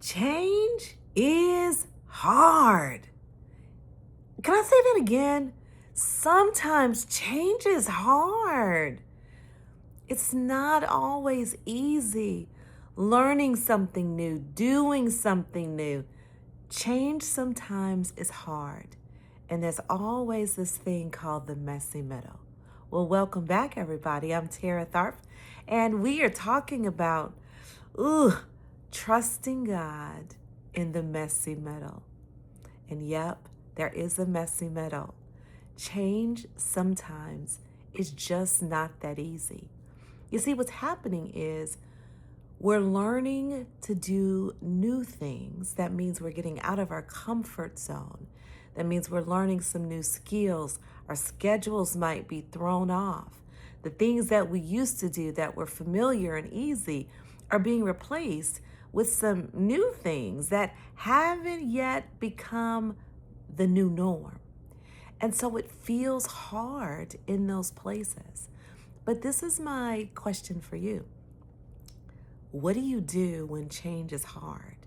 Change is hard. Can I say that again? Sometimes change is hard. It's not always easy. Learning something new, doing something new. Change sometimes is hard. And there's always this thing called the messy middle. Well, welcome back, everybody. I'm Tara Tharp, and we are talking about trusting God in the messy middle. And yep, there is a messy middle. Change sometimes is just not that easy. You see, what's happening is we're learning to do new things. That means we're getting out of our comfort zone. That means we're learning some new skills. Our schedules might be thrown off. The things that we used to do that were familiar and easy are being replaced with some new things that haven't yet become the new norm. And so it feels hard in those places. But this is my question for you. What do you do when change is hard?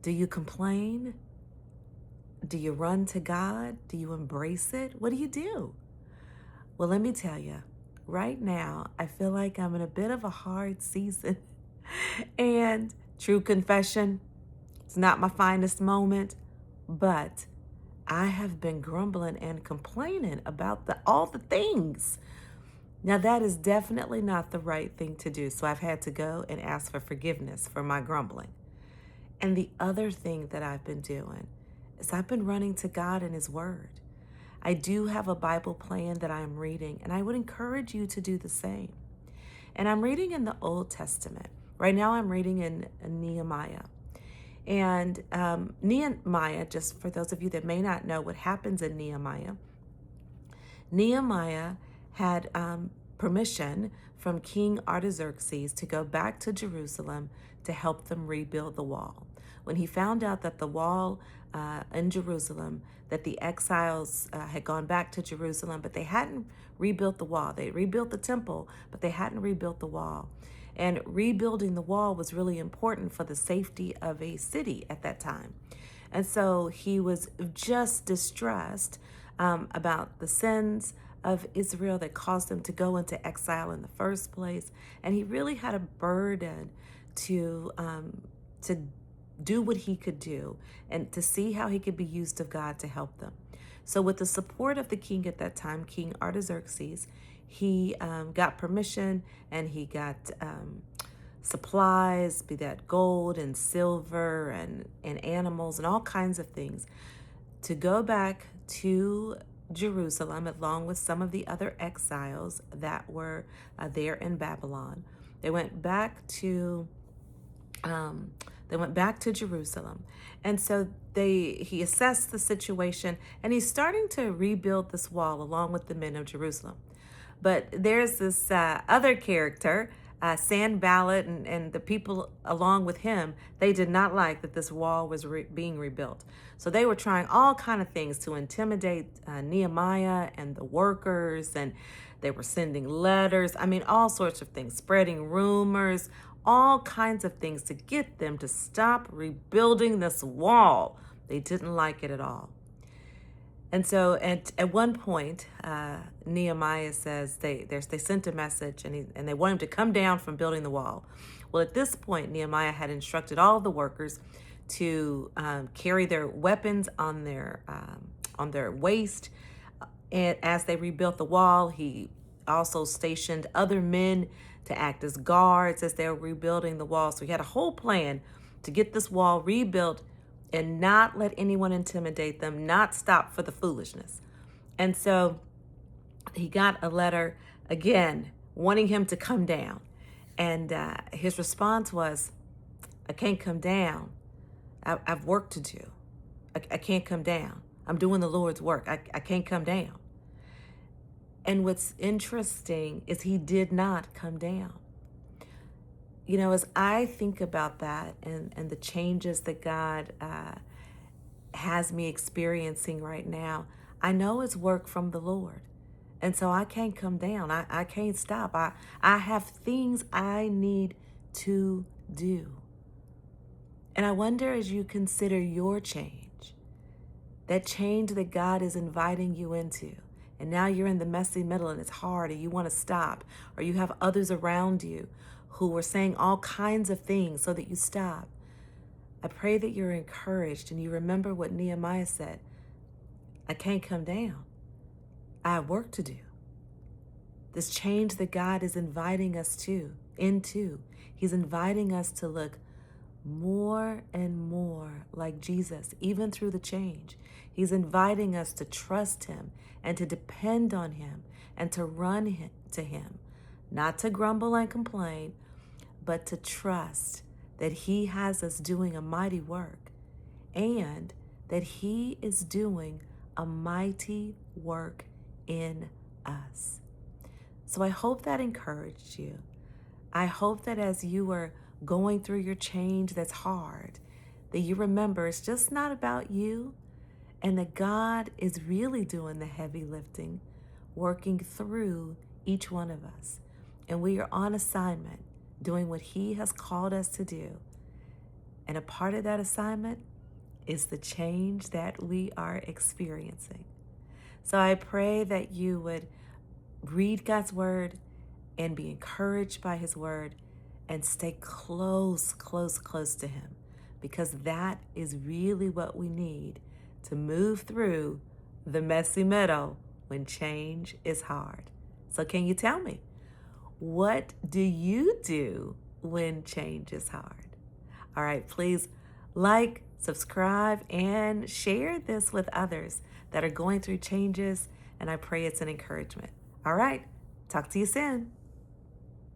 Do you complain? Do you run to God? Do you embrace it? What do you do? Well, let me tell you, right now, I feel like I'm in a bit of a hard season. And true confession, it's not my finest moment, but I have been grumbling and complaining about all the things. Now, that is definitely not the right thing to do. So I've had to go and ask for forgiveness for my grumbling. And the other thing that I've been doing is I've been running to God and His Word. I do have a Bible plan that I'm reading, and I would encourage you to do the same. And I'm reading in the Old Testament. Right now I'm reading in Nehemiah. And Nehemiah, just for those of you that may not know what happens in Nehemiah had permission from King Artaxerxes to go back to Jerusalem to help them rebuild the wall. When he found out that the wall in Jerusalem, that the exiles had gone back to Jerusalem, but they hadn't rebuilt the wall. They rebuilt the temple, but they hadn't rebuilt the wall. And rebuilding the wall was really important for the safety of a city at that time. And so he was just distressed about the sins of Israel that caused them to go into exile in the first place. And he really had a burden to do what he could do and to see how he could be used of God to help them. So with the support of the king at that time, King Artaxerxes, he got permission and he got supplies, be that gold and silver and animals and all kinds of things, to go back to Jerusalem along with some of the other exiles that were there in Babylon. They went back to Jerusalem. And so he assessed the situation, and he's starting to rebuild this wall along with the men of Jerusalem. But there's this other character, Sanballat, and the people along with him. They did not like that this wall was being rebuilt. So they were trying all kind of things to intimidate Nehemiah and the workers, and they were sending letters. I mean, all sorts of things, spreading rumors, all kinds of things to get them to stop rebuilding this wall. They didn't like it at all. And so at one point, Nehemiah says they sent a message and they want him to come down from building the wall. Well, at this point, Nehemiah had instructed all the workers to carry their weapons on their waist. And as they rebuilt the wall, he also stationed other men to act as guards as they were rebuilding the wall. So he had a whole plan to get this wall rebuilt and not let anyone intimidate them, not stop for the foolishness. And so he got a letter again wanting him to come down. And his response was, I can't come down. I've work to do. I can't come down. I'm doing the Lord's work. I can't come down. And what's interesting is he did not come down. You know, as I think about that and the changes that God has me experiencing right now, I know it's work from the Lord. And so I can't come down. I can't stop. I have things I need to do. And I wonder, as you consider your change, that change that God is inviting you into, and now you're in the messy middle and it's hard and you want to stop, or you have others around you who are saying all kinds of things so that you stop. I pray that you're encouraged and you remember what Nehemiah said: I can't come down. I have work to do. This change that God is inviting us into, He's inviting us to look more and more like Jesus, even through the change. He's inviting us to trust Him and to depend on Him and to run to Him, not to grumble and complain, but to trust that He has us doing a mighty work and that He is doing a mighty work in us. So I hope that encouraged you. I hope that as you are going through your change that's hard, that you remember it's just not about you, and that God is really doing the heavy lifting, working through each one of us. And we are on assignment, doing what He has called us to do. And a part of that assignment is the change that we are experiencing. So I pray that you would read God's word and be encouraged by His word and stay close to Him, because that is really what we need to move through the messy middle when change is hard. So can you tell me, what do you do when change is hard? All right, please like, subscribe, and share this with others that are going through changes, and I pray it's an encouragement. All right, talk to you soon.